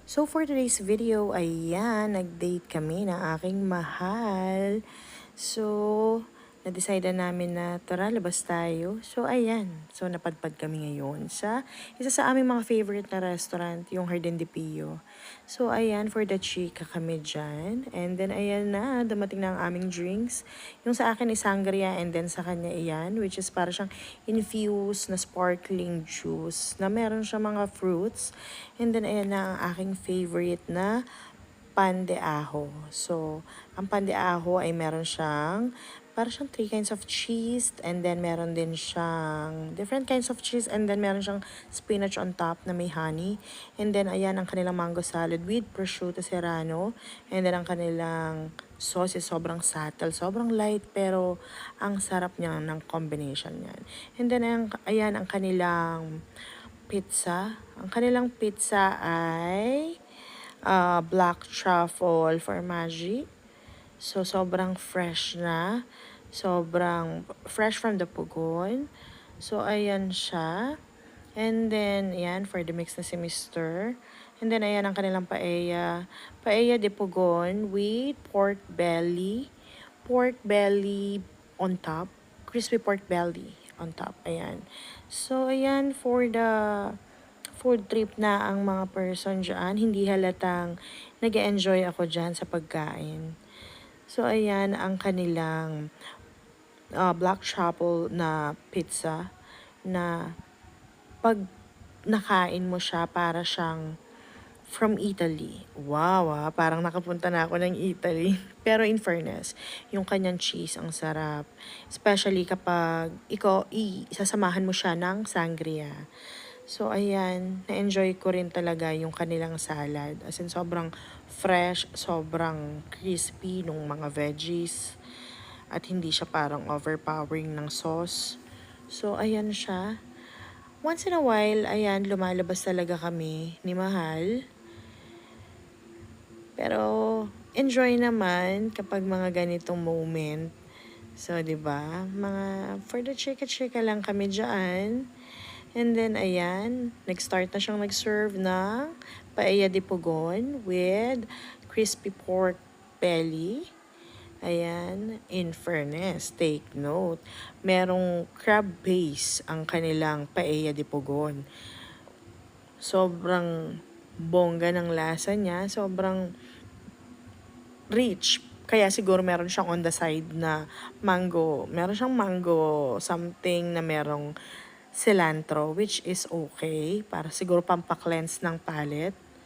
So for today's video, ayan, nag-date kami ng aking mahal. So, na-decide namin na tara, labas tayo. So, ayan. So, napadpad kami ngayon sa isa sa aming mga favorite na restaurant, yung Hardin de Pio. So, ayan, for the chika kami dyan. And then, ayan na, dumating na ang aming drinks. Yung sa akin is sangria and then sa kanya iyan, which is para siyang infused na sparkling juice na meron siya mga fruits. And then, ayan na ang aking favorite na pan de ajo. So, ang pan de ajo ay meron siyang para siyang three kinds of cheese and then meron din siyang different kinds of cheese and then meron siyang spinach on top na may honey. And then ayan ang kanilang mango salad with prosciutto serrano. And then ang kanilang sauce is sobrang subtle, sobrang light pero ang sarap niya ng combination niyan. And then ayan ang kanilang pizza. Ang kanilang pizza ay black truffle formaggio. So, sobrang fresh na. Sobrang fresh from the pugon. So, ayan siya. And then, ayan, for the mix na si Mr. And then, ayan ang kanilang paella. Paella de pugon with pork belly. Pork belly on top. Crispy pork belly on top. Ayan. So, ayan, for the food trip na ang mga person dyan. Hindi halatang nag-enjoy ako dyan sa pagkain. So, ayan ang kanilang black truffle na pizza na pag nakain mo siya para siyang from Italy. Wow, parang nakapunta na ako ng Italy. Pero in fairness, yung kanyang cheese ang sarap. Especially kapag ikaw, isasamahan mo siya ng sangria. So, ayan, na-enjoy ko rin talaga yung kanilang salad. As in, sobrang fresh, sobrang crispy nung mga veggies. At hindi siya parang overpowering ng sauce. So, ayan siya. Once in a while, ayan, lumalabas talaga kami ni Mahal. Pero, enjoy naman kapag mga ganitong moment. So, 'di ba? Mga for the chika-chika lang kami diyan. And then, ayan, nag-start na siyang nag-serve ng paella de pugon with crispy pork belly. Ayan, in fairness, take note, merong crab base ang kanilang paella de pugon. Sobrang bongga ng lasa niya, sobrang rich. Kaya siguro meron siyang on the side na mango. Meron siyang mango something na merong cilantro, which is okay. Para siguro pampaklense ng palate.